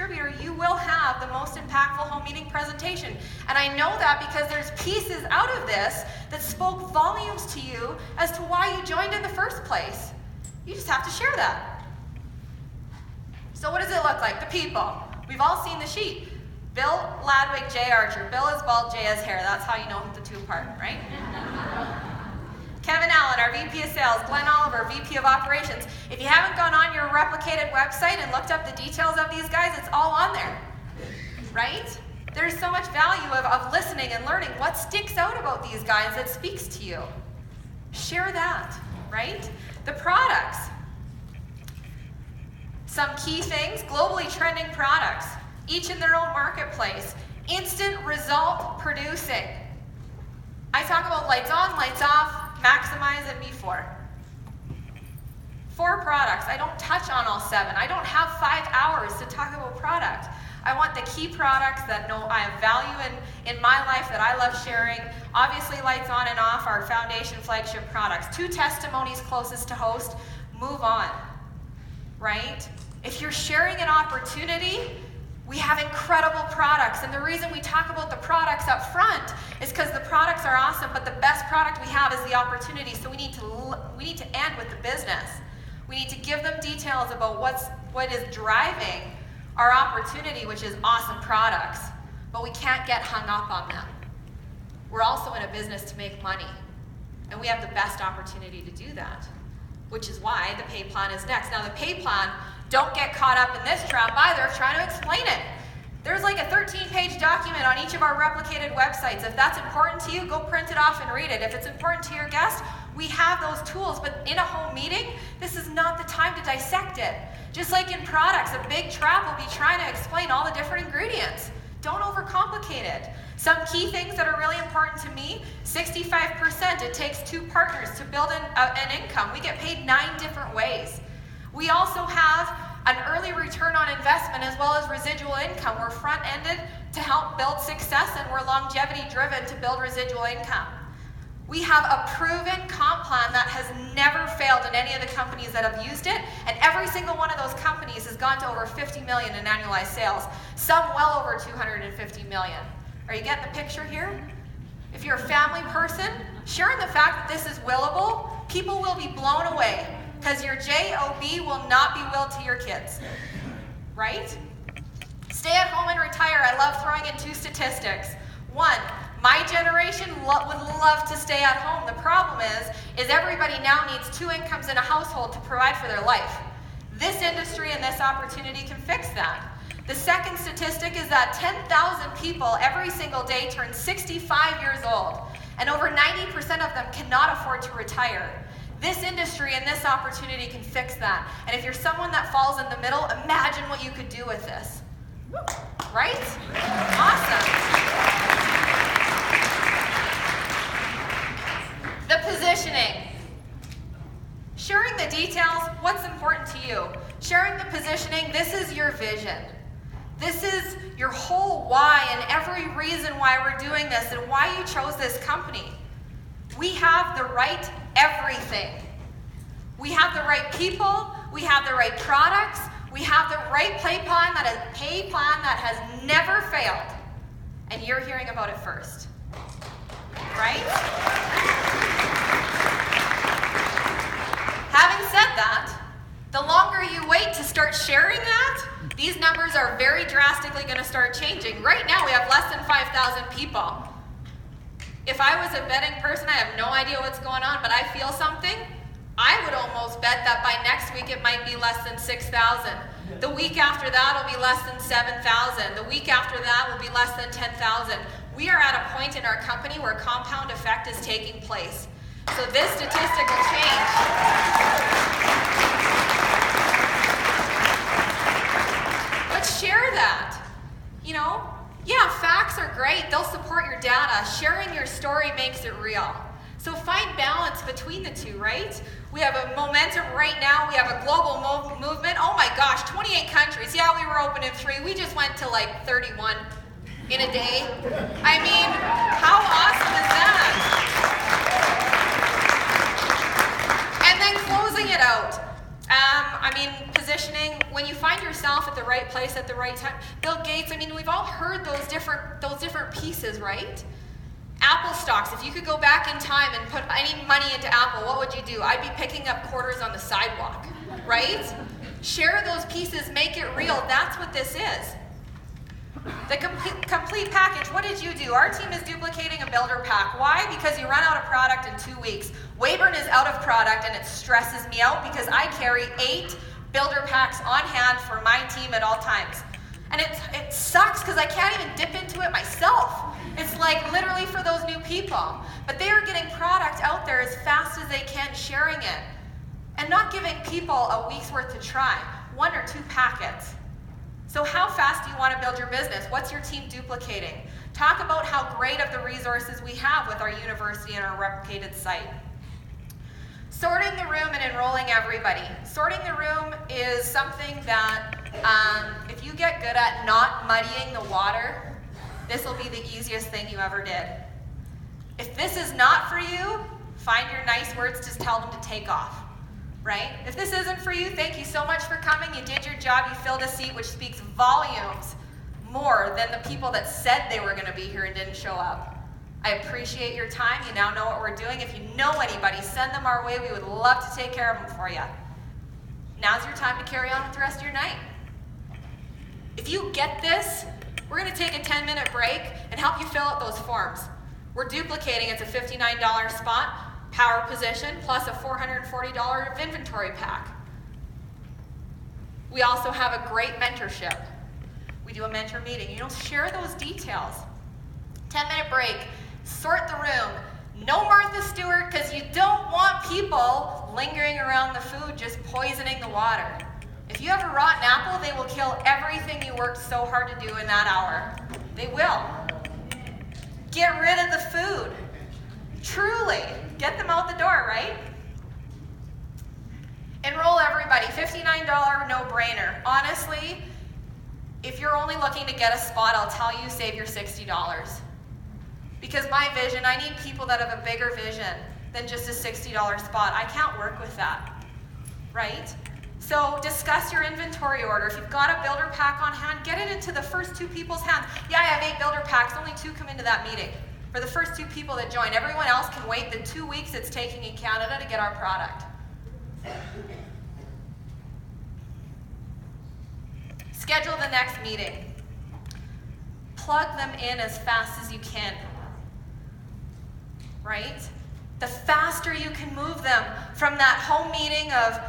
distributor, you will have the most impactful home meeting presentation. And I know that because there's pieces out of this that spoke volumes to you as to why you joined in the first place. You just have to share that. So what does it look like? The people. We've all seen the sheet. Bill Ladwig, Jay Archer. Bill is bald, Jay has hair. That's how you know the two apart, right? Kevin Allen, our VP of Sales. Glenn Oliver, VP of Operations. If you haven't gone on your replicated website and looked up the details of these guys, it's all on there, right? There's so much value of listening and learning what sticks out about these guys that speaks to you. Share that, right? The products. Some key things, globally trending products, each in their own marketplace. Instant result producing. I talk about lights on, lights off, maximize, and before. 4 products. I don't touch on all 7. I don't have 5 hours to talk about product. I want the key products that know I have value in my life that I love sharing. Obviously, lights on and off, our foundation flagship products. 2 testimonies closest to host, move on, right? If you're sharing an opportunity, we have incredible products, and the reason we talk about the products up front is because the products are awesome, but the best product we have is the opportunity, so we need to end with the business. We need to give them details about what is driving our opportunity, which is awesome products, but we can't get hung up on them. We're also in a business to make money, and we have the best opportunity to do that, which is why the pay plan is next. Now the pay plan, don't get caught up in this trap either of trying to explain it. There's like a 13-page document on each of our replicated websites. If that's important to you, go print it off and read it. If it's important to your guest, we have those tools, but in a home meeting, this is not the time to dissect it. Just like in products, a big trap will be trying to explain all the different ingredients. Don't overcomplicate it. Some key things that are really important to me, 65%, it takes 2 partners to build an income. We get paid 9 different ways. We also have an early return on investment as well as residual income. We're front-ended to help build success, and we're longevity-driven to build residual income. We have a proven comp plan that has never failed in any of the companies that have used it, and every single one of those companies has gone to over 50 million in annualized sales, some well over 250 million. Are you getting the picture here? If you're a family person, sharing the fact that this is willable, people will be blown away, because your JOB will not be willed to your kids, right? Stay at home and retire. I love throwing in 2 statistics. 1, my generation would love to stay at home. The problem is everybody now needs 2 incomes in a household to provide for their life. This industry and this opportunity can fix that. The second statistic is that 10,000 people every single day turn 65 years old, and over 90% of them cannot afford to retire. This industry and this opportunity can fix that. And if you're someone that falls in the middle, imagine what you could do with this. Right? Awesome. The positioning. Sharing the details, what's important to you? Sharing the positioning, this is your vision. This is your whole why and every reason why we're doing this and why you chose this company. We have the right everything. We have the right people, we have the right products, we have the right pay plan that has never failed. And you're hearing about it first. Right? Having said that, the longer you wait to start sharing that, these numbers are very drastically going to start changing. Right now we have less than 5,000 people. If I was a betting person, I have no idea what's going on, but I feel something, I would almost bet that by next week it might be less than 6,000. The week after that will be less than 7,000. The week after that will be less than 10,000. We are at a point in our company where compound effect is taking place. So this statistic will change. But share that. You know, yeah, facts are great. They'll support your data. Sharing your story makes it real. So find balance between the two, right? We have a momentum right now. We have a global movement. Oh my gosh, 28 countries. Yeah, we were open in 3. We just went to like 31 in a day. I mean, how awesome is that? And then closing it out. positioning, when you find yourself at the right place at the right time. Bill Gates, I mean, we've all heard those different pieces, right? Apple stocks, if you could go back in time and put any money into Apple, what would you do? I'd be picking up quarters on the sidewalk, right? Share those pieces, make it real. That's what this is. The complete package, what did you do? Our team is duplicating a builder pack. Why? Because you run out of product in 2 weeks. Weyburn is out of product, and it stresses me out because I carry 8 builder packs on hand for my team at all times. And it sucks because I can't even dip into it myself. It's like literally for those new people. But they are getting product out there as fast as they can, sharing it. And not giving people a week's worth to try. 1 or 2 packets. So how fast do you want to build your business? What's your team duplicating? Talk about how great of the resources we have with our university and our replicated site. Sorting the room and enrolling everybody. Sorting the room is something that if you get good at not muddying the water, this will be the easiest thing you ever did. If this is not for you, find your nice words to tell them to take off. Right? If this isn't for you, thank you so much for coming. You did your job. You filled a seat, which speaks volumes more than the people that said they were going to be here and didn't show up. I appreciate your time. You now know what we're doing. If you know anybody, send them our way. We would love to take care of them for you. Now's your time to carry on with the rest of your night. If you get this, we're going to take a 10-minute break and help you fill out those forms. We're duplicating. It's a $59 spot. Power position, plus a $440 of inventory pack. We also have a great mentorship. We do a mentor meeting. Share those details. 10-minute break. Sort the room. No Martha Stewart, because you don't want people lingering around the food just poisoning the water. If you have a rotten apple, they will kill everything you worked so hard to do in that hour. They will. Get rid of the food. Truly. Get them out the door, right? Enroll everybody. $59 no-brainer. Honestly, if you're only looking to get a spot, I'll tell you, save your $60. Because my vision, I need people that have a bigger vision than just a $60 spot. I can't work with that, right? So discuss your inventory order. If you've got a builder pack on hand, get it into the first 2 people's hands. Yeah, I have 8 builder packs. Only 2 come into that meeting. For the first 2 people that join. Everyone else can wait the 2 weeks it's taking in Canada to get our product. Schedule the next meeting. Plug them in as fast as you can. Right? The faster you can move them from that home meeting of,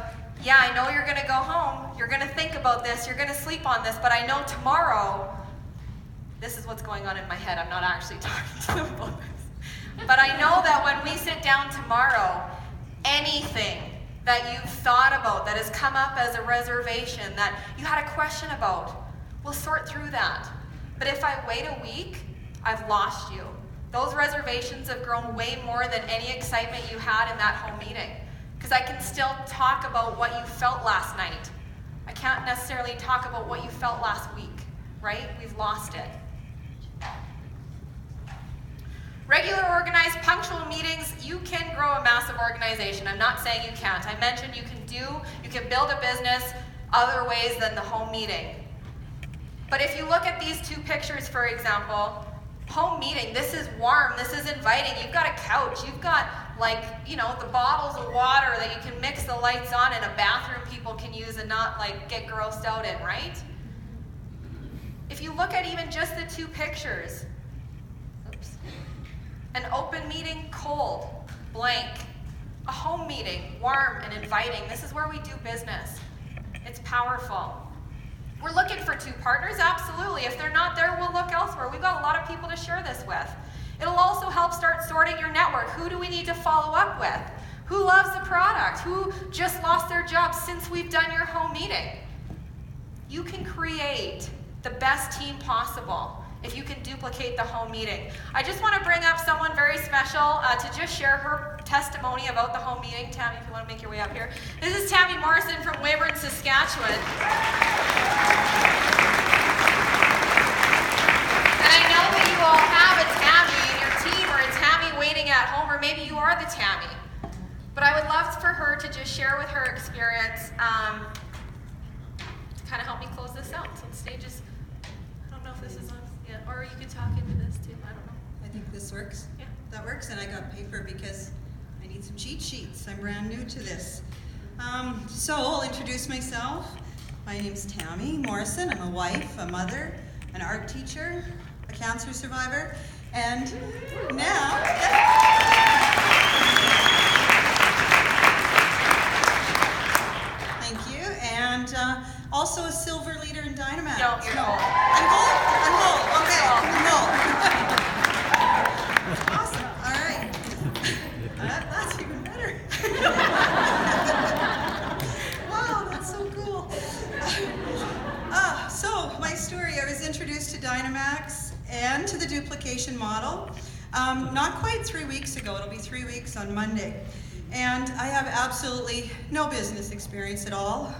yeah, I know you're going to go home. You're going to think about this. You're going to sleep on this. But I know tomorrow, this is what's going on in my head. I'm not actually talking to them about this. But I know that when we sit down tomorrow, anything that you've thought about, that has come up as a reservation, that you had a question about, we'll sort through that. But if I wait a week, I've lost you. Those reservations have grown way more than any excitement you had in that home meeting. Because I can still talk about what you felt last night. I can't necessarily talk about what you felt last week, right? We've lost it. Regular, organized, punctual meetings, you can grow a massive organization. I'm not saying you can't. I mentioned you can build a business other ways than the home meeting. But if you look at these 2 pictures, for example, home meeting, this is warm, this is inviting. You've got a couch, you've got the bottles of water that you can mix the lights on in a bathroom people can use and not get grossed out in, right? If you look at even just the 2 pictures, an open meeting, cold, blank. A home meeting, warm and inviting. This is where we do business. It's powerful. We're looking for 2 partners, absolutely. If they're not there, we'll look elsewhere. We've got a lot of people to share this with. It'll also help start sorting your network. Who do we need to follow up with? Who loves the product? Who just lost their job since we've done your home meeting? You can create the best team possible if you can duplicate the home meeting. I just want to bring up someone very special to just share her testimony about the home meeting. Tammy, if you want to make your way up here. This is Tammy Morrison from Weyburn, Saskatchewan. And I know that you all have a Tammy in your team, or a Tammy waiting at home, or maybe you are the Tammy. But I would love for her to just share with her experience kind of help me close this out. So the stage is, I don't know if this is on, yeah, or you could talk into this too, I don't know. I think this works. Yeah. That works, and I got paper because I need some cheat sheets. I'm brand new to this. So I'll introduce myself. My name's Tammy Morrison. I'm a wife, a mother, an art teacher, a cancer survivor, and now, thank you, and also a silver leader in DynaMAXX. No, you're gold. I'm gold? I'm gold, okay, I'm gold. Awesome, all right. That's even better. Wow, that's so cool. So my story, I was introduced to DynaMAXX and to the duplication model not quite 3 weeks ago. It'll be 3 weeks on Monday. And I have absolutely no business experience at all.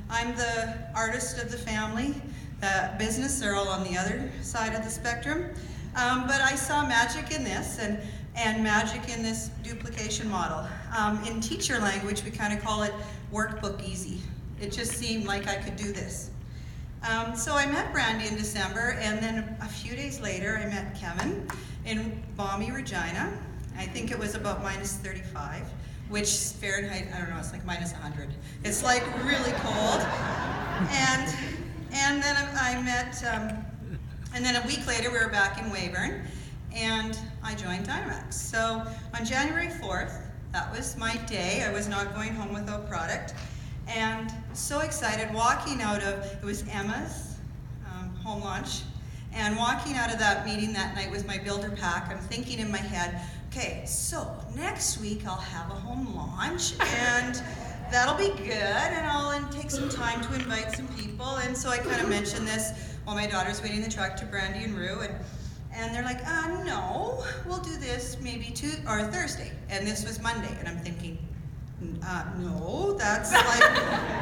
I'm the artist of the family. The business, they're all on the other side of the spectrum. But I saw magic in this and magic in this duplication model. In teacher language, we kind of call it workbook easy. It just seemed like I could do this. So I met Brandy in December, and then a few days later, I met Kevin in balmy Regina. I think it was about -35, which Fahrenheit, I don't know, it's like -100. It's like really cold. And then I met, and then a week later, we were back in Weyburn, and I joined DynaMAXX. So on January 4th, that was my day. I was not going home without product. And so excited, walking out of, it was Emma's home launch, and walking out of that meeting that night with my builder pack, I'm thinking in my head, okay, so next week I'll have a home launch, and that'll be good, and I'll take some time to invite some people. And so I kind of mentioned this while my daughter's waiting the truck to Brandy and Rue, and they're like, no, we'll do this maybe Thursday, and this was Monday, and I'm thinking, no, that's like,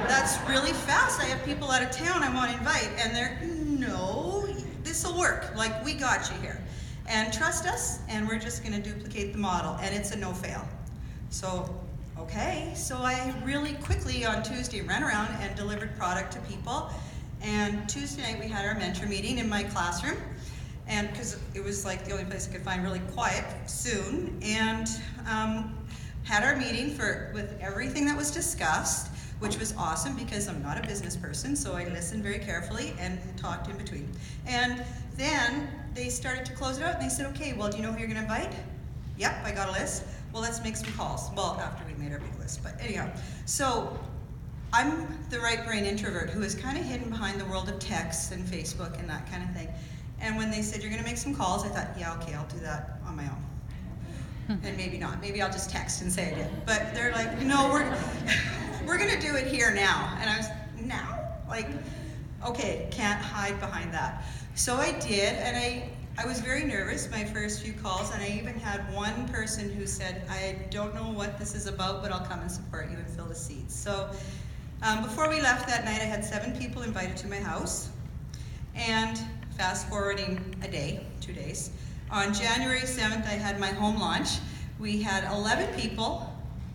that's really fast. I have people out of town I want to invite, and they're, no, this'll work. Like, we got you here. And trust us, and we're just gonna duplicate the model, and it's a no-fail. So, okay, so I really quickly on Tuesday ran around and delivered product to people. And Tuesday night we had our mentor meeting in my classroom, and because it was like the only place I could find really quiet soon, and had our meeting with everything that was discussed, which was awesome because I'm not a business person, so I listened very carefully and talked in between. And then they started to close it out, and they said, okay, well, do you know who you're gonna invite? Yep, I got a list. Well, let's make some calls. Well, after we made our big list, but anyhow. So I'm the right brain introvert who is kind of hidden behind the world of text and Facebook and that kind of thing. And when they said, you're gonna make some calls, I thought, yeah, okay, I'll do that on my own. And maybe not. Maybe I'll just text and say I did. But they're like, no, we're gonna do it here now. And I was, now? Like, okay, can't hide behind that. So I did, and I was very nervous my first few calls, and I even had one person who said, I don't know what this is about, but I'll come and support you and fill the seats. So before we left that night, I had 7 people invited to my house. And fast forwarding a day, 2 days, on January 7th, I had my home launch. We had 11 people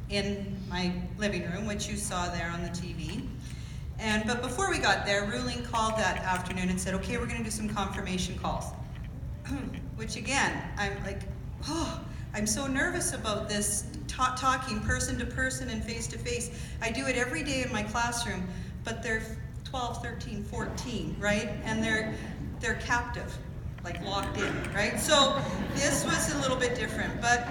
in my living room, which you saw there on the TV. But before we got there, Ruling called that afternoon and said, okay, we're gonna do some confirmation calls. Which again, I'm like, oh, I'm so nervous about this, talking person to person and face to face. I do it every day in my classroom, but they're 12, 13, 14, right? And they're captive, like locked in, right? So this was a little bit different, but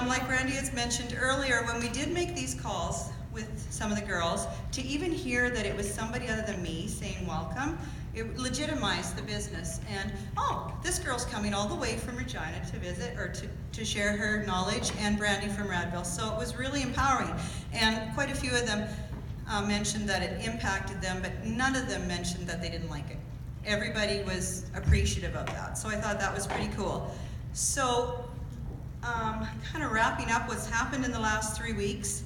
like Brandy has mentioned earlier, when we did make these calls with some of the girls, to even hear that it was somebody other than me saying welcome, it legitimized the business. And oh, this girl's coming all the way from Regina to visit or to share her knowledge, and Brandy from Radville. So it was really empowering. And quite a few of them mentioned that it impacted them, but none of them mentioned that they didn't like it. Everybody was appreciative of that. So I thought that was pretty cool. So kind of wrapping up what's happened in the last 3 weeks,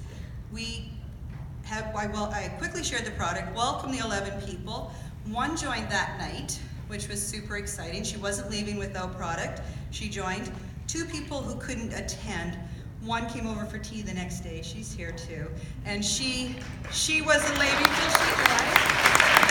I quickly shared the product, welcomed the 11 people. 1 joined that night, which was super exciting. She wasn't leaving without product. She joined. 2 people who couldn't attend. 1 came over for tea the next day. She's here too. And she wasn't leaving till she joined.